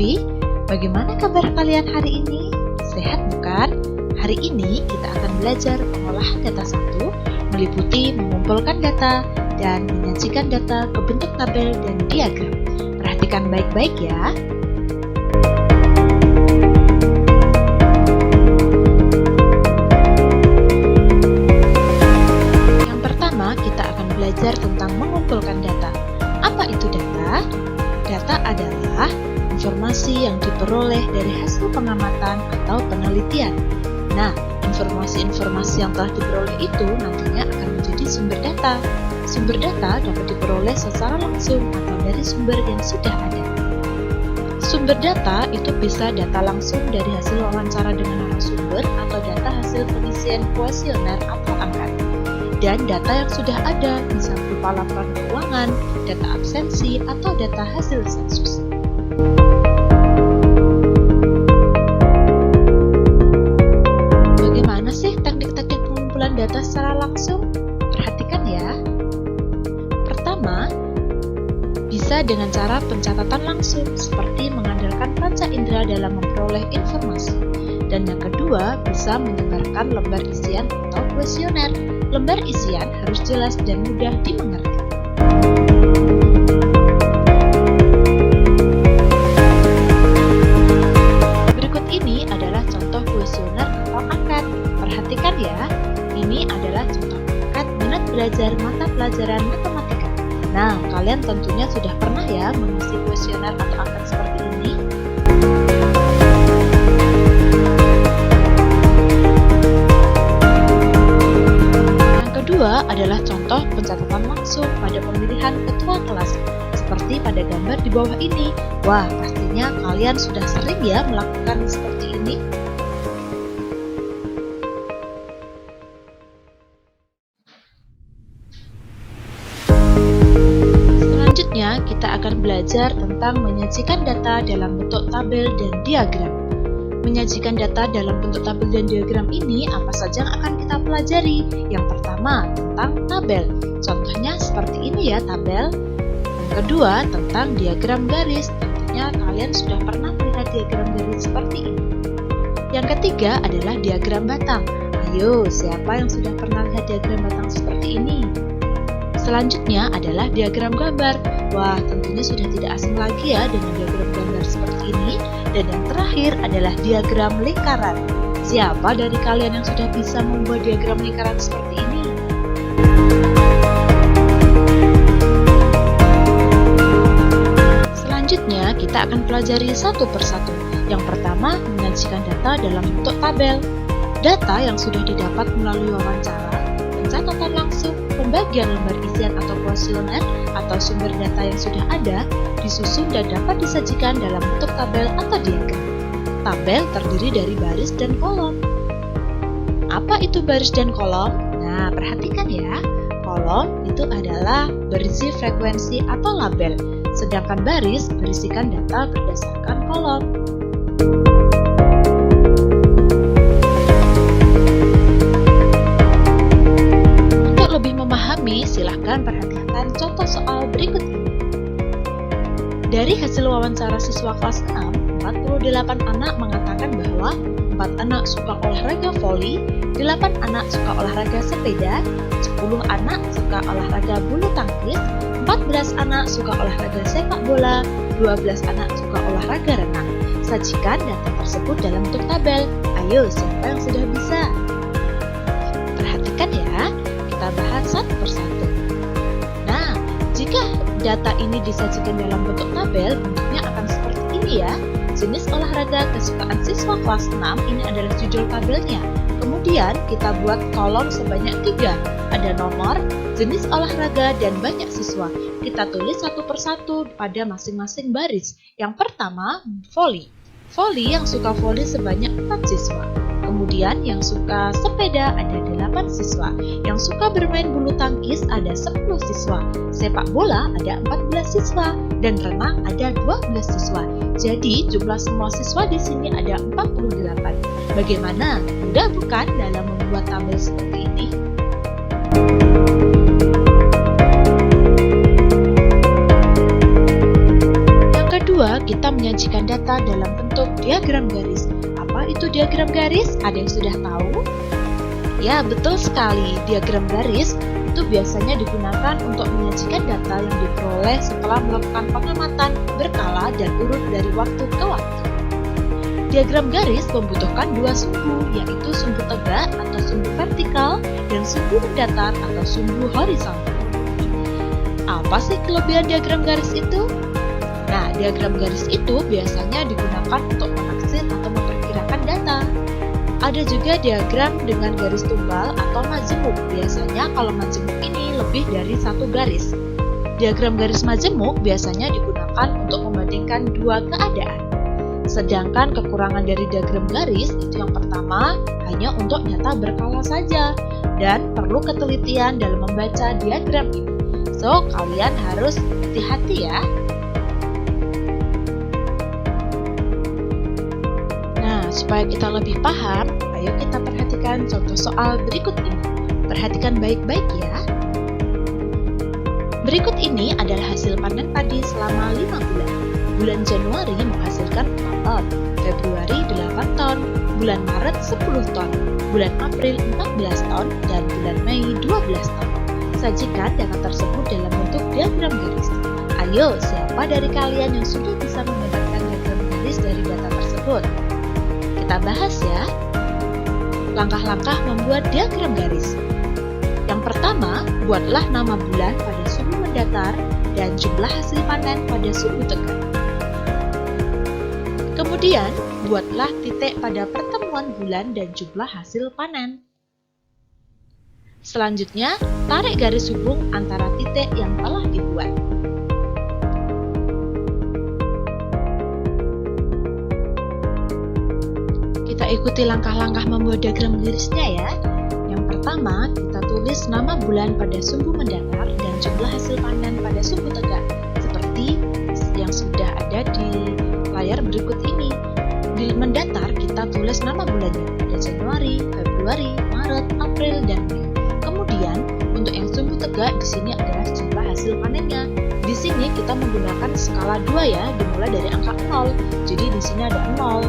Novi, bagaimana kabar kalian hari ini? Sehat bukan? Hari ini kita akan belajar pengolahan data 1, meliputi mengumpulkan data dan menyajikan data ke bentuk tabel dan diagram. Perhatikan baik-baik ya. Yang pertama, kita akan belajar tentang mengumpulkan data. Apa itu data? Data adalah informasi yang diperoleh dari hasil pengamatan atau penelitian. Nah, informasi-informasi yang telah diperoleh itu nantinya akan menjadi sumber data. Sumber data dapat diperoleh secara langsung atau dari sumber yang sudah ada. Sumber data itu bisa data langsung dari hasil wawancara dengan narasumber atau data hasil pengisian kuesioner atau angkat. Dan data yang sudah ada bisa berupa laporan keuangan, data absensi, atau data hasil sensus. Bagaimana sih teknik-teknik pengumpulan data secara langsung? Perhatikan ya. Pertama, bisa dengan cara pencatatan langsung, seperti mengandalkan panca indera dalam memperoleh informasi. Dan yang kedua, bisa menyebarkan lembar isian atau kuesioner. Lembar isian harus jelas dan mudah dimengerti. Berikut ini adalah contoh kuesioner atau angkat. Perhatikan ya, ini adalah contoh angkat minat belajar mata pelajaran matematika. Nah, kalian tentunya sudah pernah ya mengisi kuesioner atau angkat seperti ini. Kedua adalah contoh pencatatan langsung pada pemilihan ketua kelas, seperti pada gambar di bawah ini. Wah, pastinya kalian sudah sering ya melakukan seperti ini. Selanjutnya, kita akan belajar tentang menyajikan data dalam bentuk tabel dan diagram. Menyajikan data dalam bentuk tabel dan diagram ini apa saja yang akan kita pelajari? Yang pertama, tentang tabel. Contohnya seperti ini ya tabel. Yang kedua, tentang diagram garis. Tentunya kalian sudah pernah melihat diagram garis seperti ini. Yang ketiga adalah diagram batang. Ayo, siapa yang sudah pernah lihat diagram batang seperti ini? Selanjutnya adalah diagram gambar. Wah, tentunya sudah tidak asing lagi ya dengan diagram gambar seperti ini. Dan yang terakhir adalah diagram lingkaran. Siapa dari kalian yang sudah bisa membuat diagram lingkaran seperti ini? Selanjutnya, kita akan pelajari satu persatu. Yang pertama, menyajikan data dalam bentuk tabel. Data yang sudah didapat melalui wawancara, pencatatan langsung, pembagian lembar isian atau kuesioner, atau sumber data yang sudah ada, disusun dan dapat disajikan dalam bentuk tabel atau diagram. Tabel terdiri dari baris dan kolom. Apa itu baris dan kolom? Nah, perhatikan ya. Kolom itu adalah berisi frekuensi atau label, sedangkan baris berisikan data berdasarkan kolom. Untuk lebih memahami, silahkan perhatikan contoh soal berikut ini. Dari hasil wawancara siswa kelas 6, 48 anak mengatakan bahwa 4 anak suka olahraga voli, 8 anak suka olahraga sepeda, 10 anak suka olahraga bulu tangkis, 14 anak suka olahraga sepak bola, 12 anak suka olahraga renang. Sajikan data tersebut dalam bentuk tabel. Ayo, siapa yang sudah bisa? Perhatikan ya, kita bahas satu persatu. Nah, jika data ini disajikan dalam bentuk tabel, bentuknya akan seperti ini ya. Jenis olahraga kesukaan siswa kelas 6 ini adalah judul tabelnya. Kemudian kita buat kolom sebanyak 3. Ada nomor, jenis olahraga, dan banyak siswa. Kita tulis satu persatu pada masing-masing baris. Yang pertama, voli. Voli yang suka voli sebanyak 4 siswa. Kemudian yang suka sepeda ada 8 siswa. Yang suka bermain bulu tangkis ada 10 siswa. Sepak bola ada 14 siswa. Dan renang ada 12 siswa. Jadi jumlah semua siswa di sini ada 48. Bagaimana? Mudah bukan dalam membuat tabel seperti ini? Yang kedua, kedua, kita menyajikan data dalam bentuk diagram garis. Apa itu diagram garis? Ada yang sudah tahu? Ya, betul sekali. Diagram garis itu biasanya digunakan untuk menyajikan data yang diperoleh setelah melakukan pengamatan berkala dan urut dari waktu ke waktu. Diagram garis membutuhkan dua sumbu, yaitu sumbu tegak atau sumbu vertikal dan sumbu mendatar atau sumbu horizontal. Apa sih kelebihan diagram garis itu? Nah, diagram garis itu biasanya digunakan untuk menaksir atau memperkirakan data. Ada juga diagram dengan garis tunggal atau majemuk. Biasanya kalau majemuk ini lebih dari satu garis. Diagram garis majemuk biasanya digunakan untuk membandingkan dua keadaan. Sedangkan kekurangan dari diagram garis itu yang pertama hanya untuk data berkala saja dan perlu ketelitian dalam membaca diagram ini. So, kalian harus hati-hati ya. Supaya kita lebih paham, ayo kita perhatikan contoh soal berikut ini. Perhatikan baik-baik ya. Berikut ini adalah hasil panen padi selama 5 bulan. Bulan Januari menghasilkan 4 ton, Februari 8 ton, bulan Maret 10 ton, bulan April 14 ton, dan bulan Mei 12 ton. Sajikan data tersebut dalam bentuk diagram garis. Ayo, siapa dari kalian yang sudah bisa mendapatkan diagram garis dari data tersebut? Kita bahas ya. Langkah-langkah membuat diagram garis. Yang pertama, buatlah nama bulan pada sumbu mendatar dan jumlah hasil panen pada sumbu tegak. Kemudian, buatlah titik pada pertemuan bulan dan jumlah hasil panen. Selanjutnya, tarik garis hubung antara titik yang telah dibuat. Ikuti langkah-langkah membuat diagram garisnya ya. Yang pertama, kita tulis nama bulan pada sumbu mendatar dan jumlah hasil panen pada sumbu tegak, seperti yang sudah ada di layar berikut ini. Di mendatar, kita tulis nama bulannya pada Januari, Februari, Maret, April, dan Mei. Kemudian, untuk yang sumbu tegak, di sini adalah jumlah hasil panennya. Di sini kita menggunakan skala 2 ya, dimulai dari angka 0. Jadi di sini ada 0,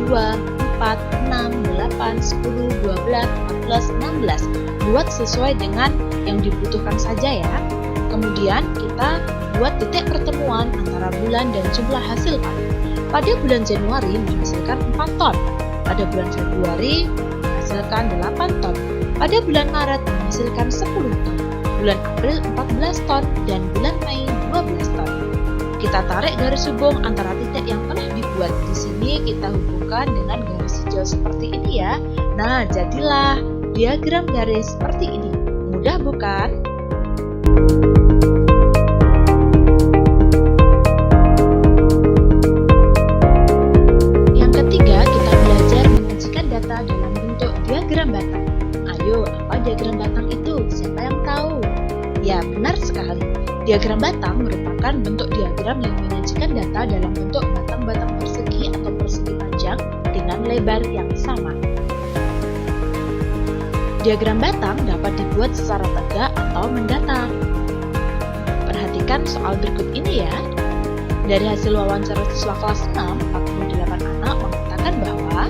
2, 4, 6, 8, 10, 12, 14, 16. Buat sesuai dengan yang dibutuhkan saja ya. Kemudian kita buat titik pertemuan antara bulan dan jumlah hasil panen. Pada bulan Januari menghasilkan 4 ton. Pada bulan Februari menghasilkan 8 ton. Pada bulan Maret menghasilkan 10 ton. Bulan April 14 ton dan bulan Mei 12 ton. Kita tarik garis hubung antara titik yang telah dibuat. Di sini kita hubungkan dengan garis hijau seperti ini ya. Nah, jadilah diagram garis seperti ini. Mudah bukan? Yang ketiga, kita belajar menyajikan data dalam bentuk diagram batang. Ayo, apa diagram batang itu? Siapa yang tahu? Ya, benar sekali. Diagram batang merupakan bentuk diagram yang menyajikan data dalam bentuk batang-batang persegi atau persegi panjang dengan lebar yang sama. Diagram batang dapat dibuat secara tegak atau mendatar. Perhatikan soal berikut ini ya. Dari hasil wawancara siswa kelas 6, 48 anak mengatakan bahwa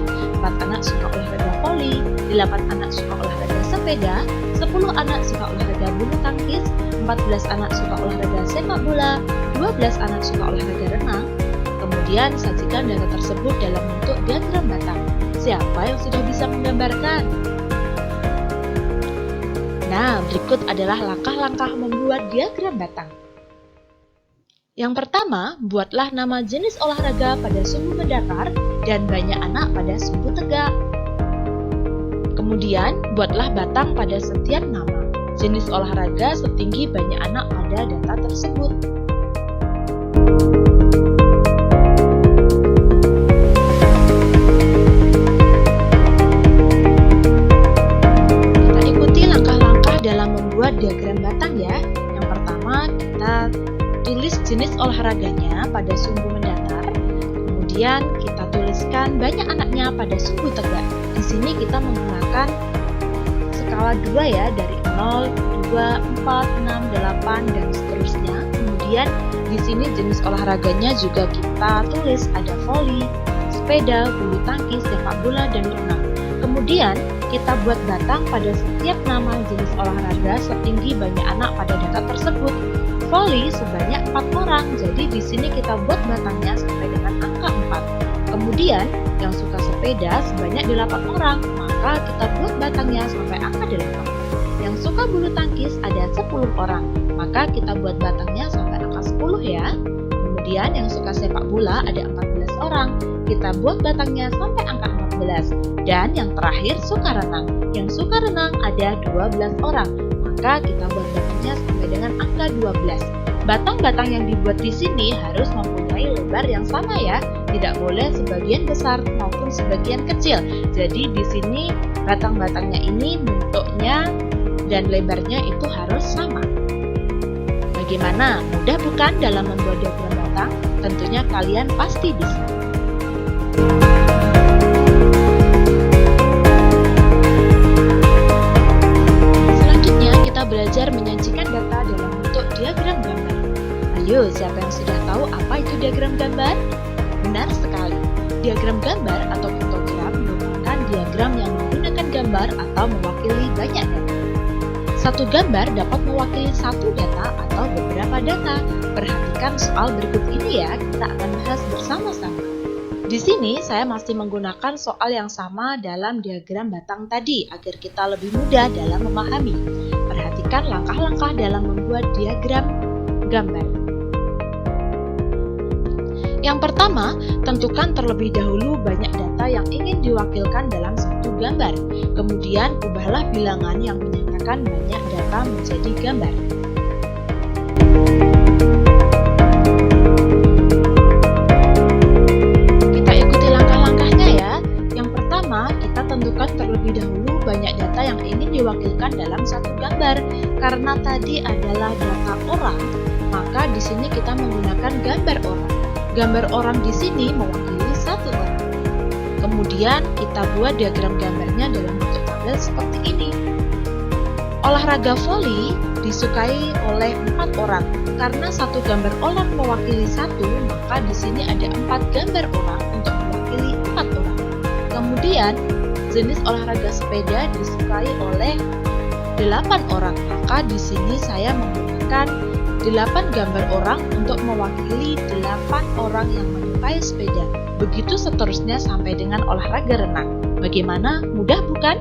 4 anak suka olahraga voli, 8 anak suka olahraga sepeda, 10 anak suka olahraga bulu tangkis, 14 anak suka olahraga sepak bola, 12 anak suka olahraga renang. Kemudian sajikan data tersebut dalam bentuk diagram batang. Siapa yang sudah bisa menggambarkan? Nah, berikut adalah langkah-langkah membuat diagram batang. Yang pertama, buatlah nama jenis olahraga pada sumbu mendatar dan banyak anak pada sumbu tegak. Kemudian, buatlah batang pada setiap nama jenis olahraga setinggi banyak anak pada data tersebut. Kita ikuti langkah-langkah dalam membuat diagram batang ya. Yang pertama, kita tulis jenis olahraganya pada sumbu mendatar. Kemudian kita tuliskan banyak anaknya pada sumbu tegak. Di sini kita menggunakan skala 2 ya, dari 0, 2, 4, 6, 8 dan seterusnya. Kemudian Kemudian di sini jenis olahraganya juga kita tulis, ada voli, sepeda, bulu tangkis, sepak bola, dan renang. Kemudian kita buat batang pada setiap nama jenis olahraga setinggi banyak anak pada data tersebut. Voli sebanyak 4 orang, jadi di sini kita buat batangnya sampai dengan angka 4. Kemudian yang suka sepeda sebanyak 8 orang, maka kita buat batangnya sampai angka 8. Yang suka bulu tangkis ada 10 orang, maka kita buat batangnya sampai angka 10 ya. Kemudian yang suka sepak bola ada 14 orang, kita buat batangnya sampai angka 14. Dan yang terakhir suka renang, yang suka renang ada 12 orang, maka kita buat batangnya sampai dengan angka 12. Batang-batang yang dibuat di sini harus mempunyai lebar yang sama ya, tidak boleh sebagian besar maupun sebagian kecil. Jadi di sini batang-batangnya ini bentuknya dan lebarnya itu harus sama. Bagaimana? Mudah bukan dalam membuat diagram batang? Tentunya kalian pasti bisa. Selanjutnya kita belajar menyajikan data dalam bentuk diagram gambar. Ayo, siapa yang sudah tahu apa itu diagram gambar? Benar sekali. Diagram gambar atau piktogram merupakan diagram yang menggunakan gambar atau mewakili banyak data. Satu gambar dapat mewakili satu data atau beberapa data. Perhatikan soal berikut ini ya, kita akan bahas bersama-sama. Di sini saya masih menggunakan soal yang sama dalam diagram batang tadi agar kita lebih mudah dalam memahami. Perhatikan langkah-langkah dalam membuat diagram gambar. Yang pertama, tentukan terlebih dahulu banyak data yang ingin diwakilkan dalam satu gambar. Kemudian, ubahlah bilangan yang menyatakan banyak data menjadi gambar. Kita ikuti langkah-langkahnya ya. Yang pertama, kita tentukan terlebih dahulu banyak data yang ingin diwakilkan dalam satu gambar. Karena tadi adalah data orang, maka di sini kita menggunakan gambar orang. Gambar orang di sini mewakili satu orang. Kemudian kita buat diagram gambarnya dalam bentuk tabel seperti ini. Olahraga voli disukai oleh 4 orang. Karena satu gambar orang mewakili satu, maka di sini ada 4 gambar orang untuk mewakili 4 orang. Kemudian jenis olahraga sepeda disukai oleh 8 orang, maka di sini saya menggunakan 8 gambar orang untuk mewakili 8 orang yang menyukai sepeda. Begitu seterusnya sampai dengan olahraga renang. Bagaimana? Mudah bukan?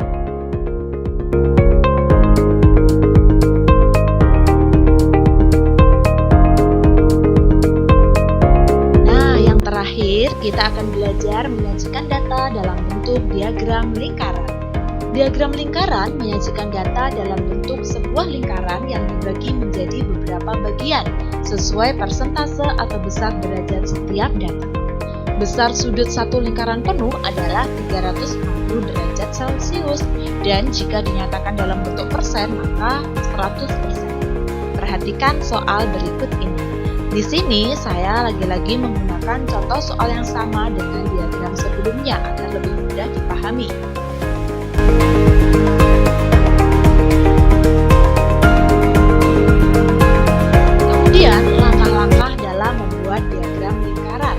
Nah, yang terakhir kita akan belajar menyajikan data dalam bentuk diagram lingkaran. Diagram lingkaran menyajikan data dalam bentuk sebuah lingkaran yang dibagi menjadi beberapa bagian sesuai persentase atau besar derajat setiap data. Besar sudut satu lingkaran penuh adalah 360 derajat Celcius dan jika dinyatakan dalam bentuk persen maka 100%. Perhatikan soal berikut ini. Di sini saya lagi-lagi menggunakan contoh soal yang sama dengan diagram sebelumnya agar lebih mudah dipahami. Kemudian, langkah-langkah dalam membuat diagram lingkaran.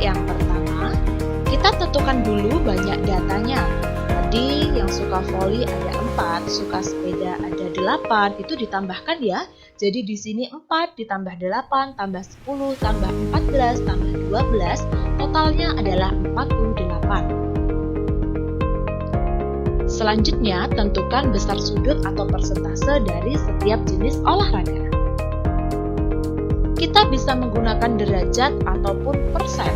Yang pertama, kita tentukan dulu banyak datanya. Tadi yang suka voli ada 4, suka sepeda ada 8, itu ditambahkan ya. Jadi di sini 4 ditambah 8, tambah 10, tambah 14, tambah 12, totalnya adalah 48. Selanjutnya, tentukan besar sudut atau persentase dari setiap jenis olahraga. Kita bisa menggunakan derajat ataupun persen.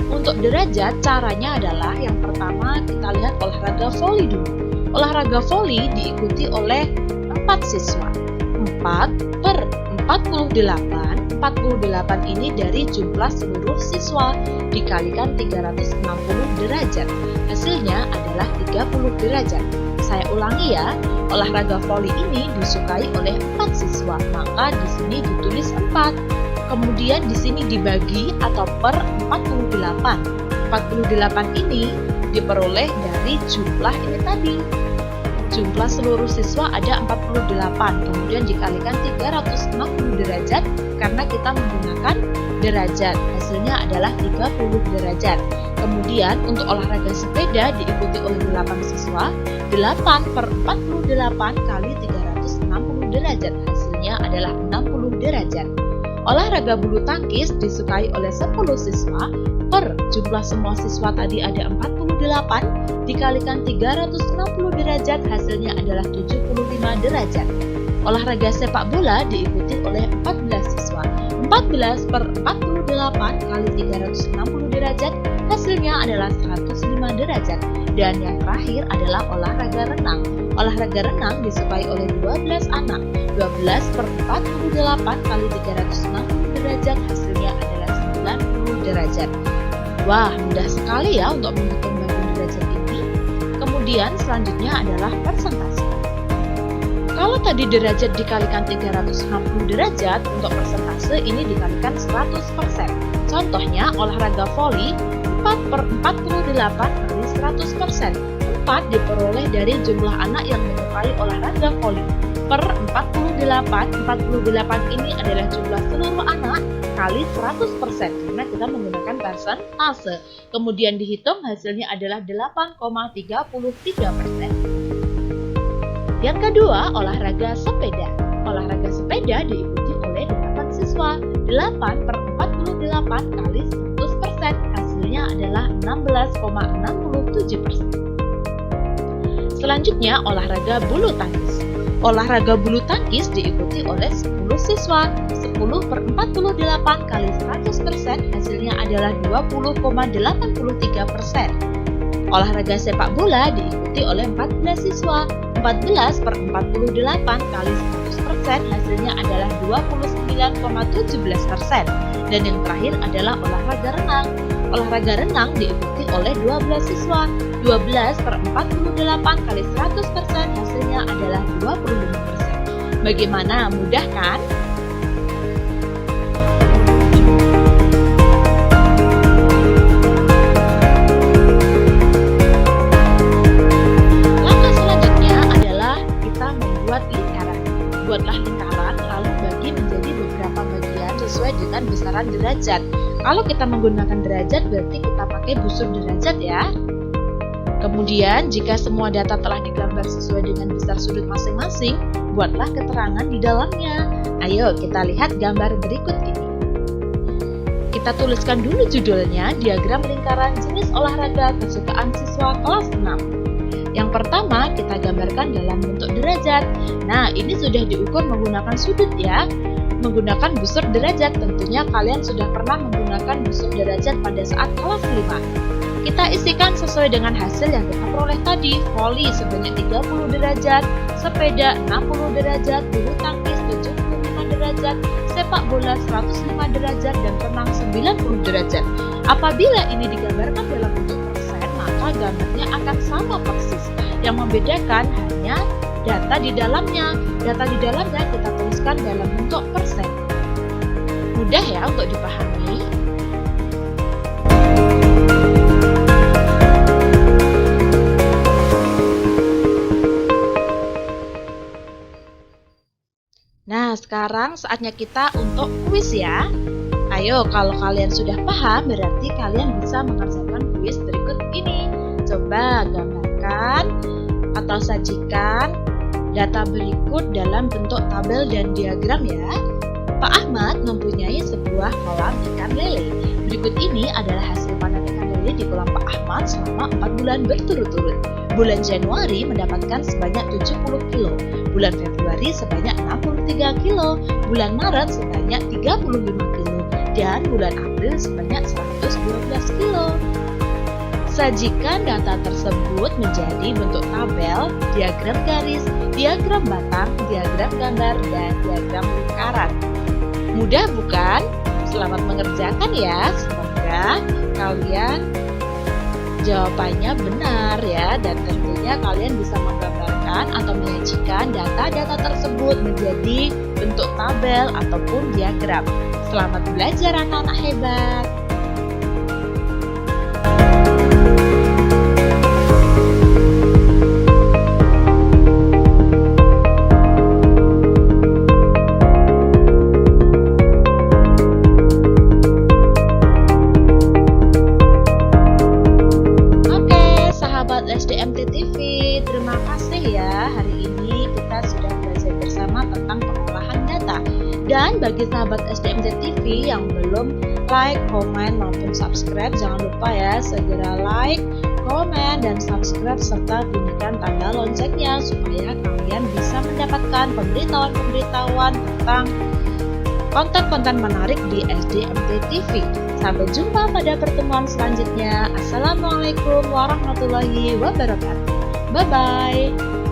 Untuk derajat, caranya adalah yang pertama kita lihat olahraga voli dulu. Olahraga voli diikuti oleh 4 siswa. 4 per 48. 48 ini dari jumlah seluruh siswa dikalikan 360 derajat. Hasilnya adalah 30 derajat. Saya ulangi ya, olahraga voli ini disukai oleh 4 siswa, maka di sini ditulis 4. Kemudian di sini dibagi atau per 48. 48 ini diperoleh dari jumlah ini tadi. jumlah seluruh siswa ada 48, kemudian dikalikan 360 derajat karena kita menggunakan derajat, hasilnya adalah 30 derajat. Kemudian untuk olahraga sepeda diikuti oleh 8 siswa, 8 per 48 kali 360 derajat, hasilnya adalah 60 derajat. Olahraga bulu tangkis disukai oleh 10 siswa, per jumlah semua siswa tadi ada 48, dikalikan 360 derajat, hasilnya adalah 75 derajat. Olahraga sepak bola diikuti oleh 14 siswa, 14 per 48 kali 360 derajat, hasilnya adalah 105 derajat. Dan yang terakhir adalah olahraga renang. Olahraga renang disukai oleh 12 anak, 12 per 48 kali 360 derajat, hasilnya adalah 90 derajat. Wah, mudah sekali ya untuk menghitung bagi derajat ini. Kemudian selanjutnya adalah persentase. Kalau tadi derajat dikalikan 360 derajat, untuk persentase ini dikalikan 100%. Contohnya olahraga voli, 4 per 48 kali 100%. 4 diperoleh dari jumlah anak yang menyukai olahraga voli. Per 48 ini adalah jumlah seluruh anak kali 100%, karena kita menggunakan persentase. Kemudian dihitung, hasilnya adalah 8,33%. Yang kedua, olahraga sepeda. Olahraga sepeda diikuti oleh 8 siswa, 8 per 48 kali 100%, hasilnya adalah 16,67%. Selanjutnya, olahraga bulu tangkis. Olahraga bulu tangkis diikuti oleh 10 siswa, 10 per 48 kali 100%, hasilnya adalah 20,83%. Olahraga sepak bola diikuti oleh 14 siswa, 14 per 48 kali 100%, hasilnya adalah 29,17%. Dan yang terakhir adalah olahraga renang. Olahraga renang diikuti oleh 12 siswa, 12 per 48 kali 100%, hasilnya adalah 25%. Bagaimana? Mudah kan? Langkah selanjutnya adalah kita membuat lingkaran. Buatlah lingkaran, lalu bagi menjadi beberapa bagian sesuai dengan besaran derajat. Kalau kita menggunakan derajat, berarti kita pakai busur derajat ya. Kemudian, jika semua data telah digambar sesuai dengan besar sudut masing-masing, buatlah keterangan di dalamnya. Ayo kita lihat gambar berikut ini. Kita tuliskan dulu judulnya, diagram lingkaran jenis olahraga kesukaan siswa kelas 6. Yang pertama, kita gambarkan dalam bentuk derajat. Nah, ini sudah diukur menggunakan sudut ya. Menggunakan busur derajat, tentunya kalian sudah pernah menggunakan busur derajat pada saat kelas 5. Kita isikan sesuai dengan hasil yang kita peroleh tadi. Voli sebanyak 30 derajat, sepeda 60 derajat, bulu tangkis 75 derajat, sepak bola 105 derajat, dan renang 90 derajat. Apabila ini digambarkan dalam bentuk persen, maka gambarnya akan sama persis. Yang membedakan hanya data di dalamnya. Data di dalamnya kita tuliskan dalam bentuk persen. Mudah ya untuk dipahami. Nah, sekarang saatnya kita untuk kuis ya. Ayo, kalau kalian sudah paham, berarti kalian bisa mengerjakan kuis berikut ini. Coba gambarkan atau sajikan data berikut dalam bentuk tabel dan diagram ya. Pak Ahmad mempunyai sebuah kolam ikan lele. Berikut ini adalah hasil panen ikan lele di kolam Pak Ahmad selama 4 bulan berturut-turut. Bulan Januari mendapatkan sebanyak 70 kilo, bulan Februari sebanyak 63 kilo, bulan Maret sebanyak 35 kilo, dan bulan April sebanyak 112 kilo. Sajikan data tersebut menjadi bentuk tabel, diagram garis, diagram batang, diagram gambar, dan diagram lingkaran. Mudah bukan? Selamat mengerjakan ya. Semoga kalian jawabannya benar ya, dan tentunya kalian bisa menggambarkan atau menyajikan data-data tersebut menjadi bentuk tabel ataupun diagram. Selamat belajar anak-anak hebat. bagi sahabat SDMT TV yang belum like, komen, maupun subscribe, jangan lupa ya segera like, komen, dan subscribe serta bunyikan tanda loncengnya supaya kalian bisa mendapatkan pemberitahuan-pemberitahuan tentang konten-konten menarik di SDMT TV. Sampai jumpa pada pertemuan selanjutnya. Assalamualaikum warahmatullahi wabarakatuh. Bye-bye.